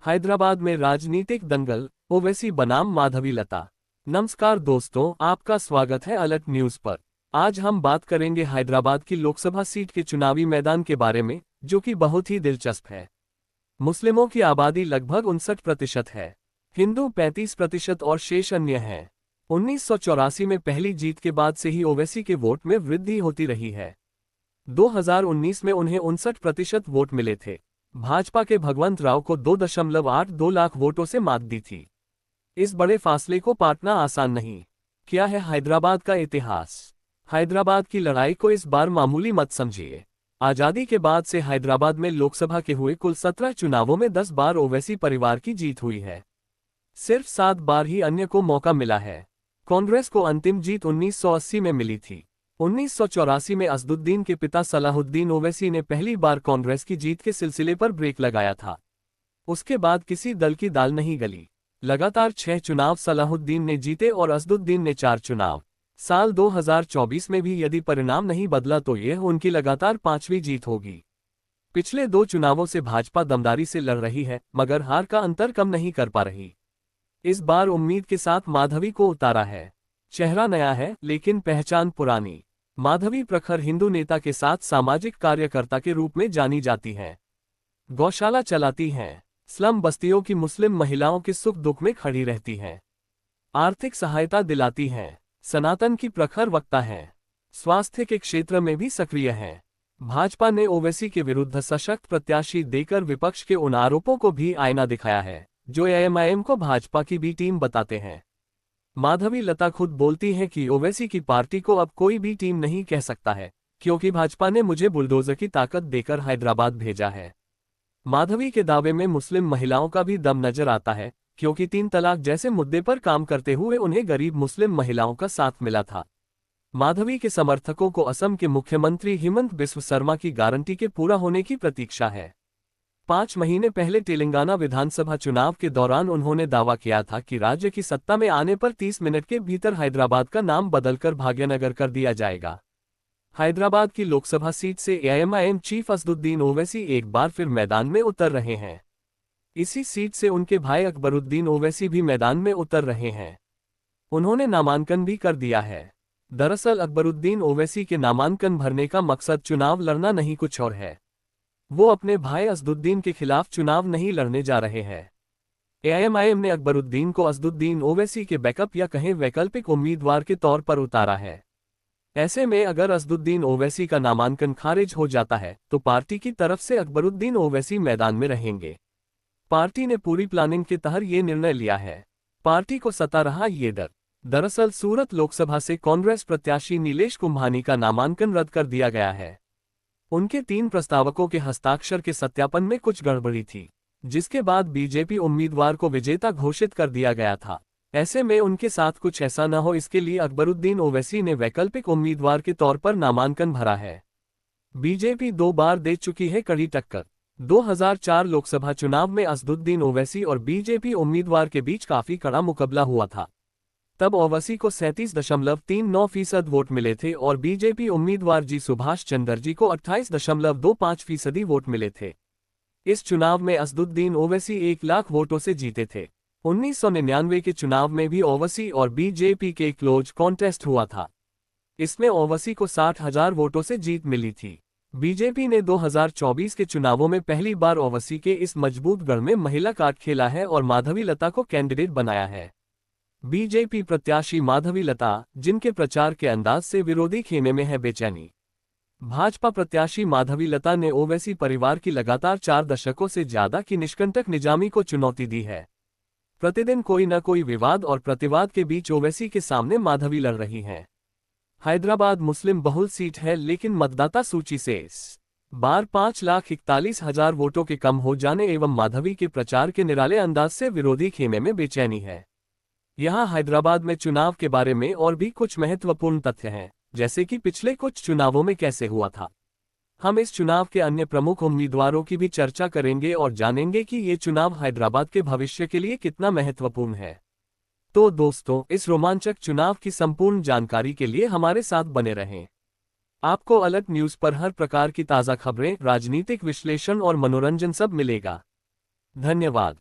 हैदराबाद में राजनीतिक दंगल, ओवैसी बनाम माधवी लता। नमस्कार दोस्तों, आपका स्वागत है अलर्ट न्यूज पर। आज हम बात करेंगे हैदराबाद की लोकसभा सीट के चुनावी मैदान के बारे में, जो कि बहुत ही दिलचस्प है। मुस्लिमों की आबादी लगभग 59% है, हिंदू 35% और शेष अन्य हैं। 1984 में पहली जीत के बाद से ही ओवैसी के वोट में वृद्धि होती रही है। 2019 में उन्हें 59% वोट मिले थे। भाजपा के भगवंत राव को 2.82 लाख वोटों से मात दी थी। इस बड़े फासले को पाटना आसान नहीं। क्या है हैदराबाद का इतिहास? हैदराबाद की लड़ाई को इस बार मामूली मत समझिए। आजादी के बाद से हैदराबाद में लोकसभा के हुए कुल 17 चुनावों में 10 बार ओवैसी परिवार की जीत हुई है। सिर्फ 7 बार ही अन्य को मौका मिला है। कांग्रेस को अंतिम जीत 1980 में मिली थी। 1984 में असदुद्दीन के पिता सलाहुद्दीन ओवैसी ने पहली बार कांग्रेस की जीत के सिलसिले पर ब्रेक लगाया था। उसके बाद किसी दल की दाल नहीं गली। लगातार 6 चुनाव सलाहुद्दीन ने जीते और असदुद्दीन ने 4 चुनाव। साल 2024 में भी यदि परिणाम नहीं बदला तो यह उनकी लगातार 5वीं जीत होगी। पिछले 2 चुनावों से भाजपा दमदारी से लड़ रही है, मगर हार का अंतर कम नहीं कर पा रही। इस बार उम्मीद के साथ माधवी को उतारा है। चेहरा नया है, लेकिन पहचान पुरानी। माधवी प्रखर हिंदू नेता के साथ सामाजिक कार्यकर्ता के रूप में जानी जाती हैं। गौशाला चलाती हैं, स्लम बस्तियों की मुस्लिम महिलाओं के सुख दुख में खड़ी रहती हैं, आर्थिक सहायता दिलाती हैं, सनातन की प्रखर वक्ता हैं, स्वास्थ्य के क्षेत्र में भी सक्रिय हैं। भाजपा ने ओवैसी के विरुद्ध सशक्त प्रत्याशी देकर विपक्ष के उन आरोपों को भी आईना दिखाया है, जो एएमआईएम को भाजपा की बी टीम बताते हैं। माधवी लता खुद बोलती हैं कि ओवैसी की पार्टी को अब कोई भी टीम नहीं कह सकता है, क्योंकि भाजपा ने मुझे बुलडोजर की ताकत देकर हैदराबाद भेजा है। माधवी के दावे में मुस्लिम महिलाओं का भी दम नजर आता है, क्योंकि 3 तलाक जैसे मुद्दे पर काम करते हुए उन्हें गरीब मुस्लिम महिलाओं का साथ मिला था। माधवी के समर्थकों को असम के मुख्यमंत्री हिमंत बिस्व शर्मा की गारंटी के पूरा होने की प्रतीक्षा है। 5 महीने पहले तेलंगाना विधानसभा चुनाव के दौरान उन्होंने दावा किया था कि राज्य की सत्ता में आने पर 30 मिनट के भीतर हैदराबाद का नाम बदलकर भाग्यनगर कर दिया जाएगा। हैदराबाद की लोकसभा सीट से एएमआईएम चीफ असदुद्दीन ओवैसी एक बार फिर मैदान में उतर रहे हैं। इसी सीट से उनके भाई अकबरुद्दीन ओवैसी भी मैदान में उतर रहे हैं। उन्होंने नामांकन भी कर दिया है। दरअसल अकबरुद्दीन ओवैसी के नामांकन भरने का मकसद चुनाव लड़ना नहीं, कुछ और है। वो अपने भाई असदुद्दीन के खिलाफ चुनाव नहीं लड़ने जा रहे हैं। एआईएमआईएम ने अकबरुद्दीन को असदुद्दीन ओवैसी के बैकअप या कहें वैकल्पिक उम्मीदवार के तौर पर उतारा है। ऐसे में अगर असदुद्दीन ओवैसी का नामांकन खारिज हो जाता है तो पार्टी की तरफ से अकबरुद्दीन ओवैसी मैदान में रहेंगे। पार्टी ने पूरी प्लानिंग के तहत ये निर्णय लिया है। पार्टी को सता रहा ये डर। दरअसल सूरत लोकसभा से कांग्रेस प्रत्याशी नीलेश कुंभानी का नामांकन रद्द कर दिया गया है। उनके 3 प्रस्तावकों के हस्ताक्षर के सत्यापन में कुछ गड़बड़ी थी, जिसके बाद बीजेपी उम्मीदवार को विजेता घोषित कर दिया गया था। ऐसे में उनके साथ कुछ ऐसा न हो, इसके लिए अकबरुद्दीन ओवैसी ने वैकल्पिक उम्मीदवार के तौर पर नामांकन भरा है। बीजेपी 2 बार दे चुकी है कड़ी टक्कर। 2004 लोकसभा चुनाव में असदुद्दीन ओवैसी और बीजेपी उम्मीदवार के बीच काफी कड़ा मुकाबला हुआ था। तब ओवैसी को 37.39% वोट मिले थे और बीजेपी उम्मीदवार जी सुभाष चंद्र जी को 28.25% वोट मिले थे। इस चुनाव में असदुद्दीन ओवैसी 1 लाख वोटों से जीते थे। 1999 के चुनाव में भी ओवैसी और बीजेपी के क्लोज कॉन्टेस्ट हुआ था। इसमें ओवैसी को 60,000 वोटों से जीत मिली थी। बीजेपी ने 2024 के चुनावों में पहली बार ओवैसी के इस मजबूत गढ़ में महिला कार्ड खेला है और माधवी लता को कैंडिडेट बनाया है। बीजेपी प्रत्याशी माधवी लता, जिनके प्रचार के अंदाज से विरोधी खेमे में है बेचैनी। भाजपा प्रत्याशी माधवी लता ने ओवैसी परिवार की लगातार 4 दशकों से ज्यादा की निष्कंटक निजामी को चुनौती दी है। प्रतिदिन कोई न कोई विवाद और प्रतिवाद के बीच ओवैसी के सामने माधवी लड़ रही हैं। हैदराबाद मुस्लिम बहुल सीट है, लेकिन मतदाता सूची से इस बार 5,41,000 वोटों के कम हो जाने एवं माधवी के प्रचार के निराले अंदाज से विरोधी खेमे में बेचैनी है। यहाँ हैदराबाद में चुनाव के बारे में और भी कुछ महत्वपूर्ण तथ्य हैं, जैसे कि पिछले कुछ चुनावों में कैसे हुआ था। हम इस चुनाव के अन्य प्रमुख उम्मीदवारों की भी चर्चा करेंगे और जानेंगे कि ये चुनाव हैदराबाद के भविष्य के लिए कितना महत्वपूर्ण है। तो दोस्तों, इस रोमांचक चुनाव की संपूर्ण जानकारी के लिए हमारे साथ बने रहें। आपको अलर्ट न्यूज पर हर प्रकार की ताज़ा खबरें, राजनीतिक विश्लेषण और मनोरंजन सब मिलेगा। धन्यवाद।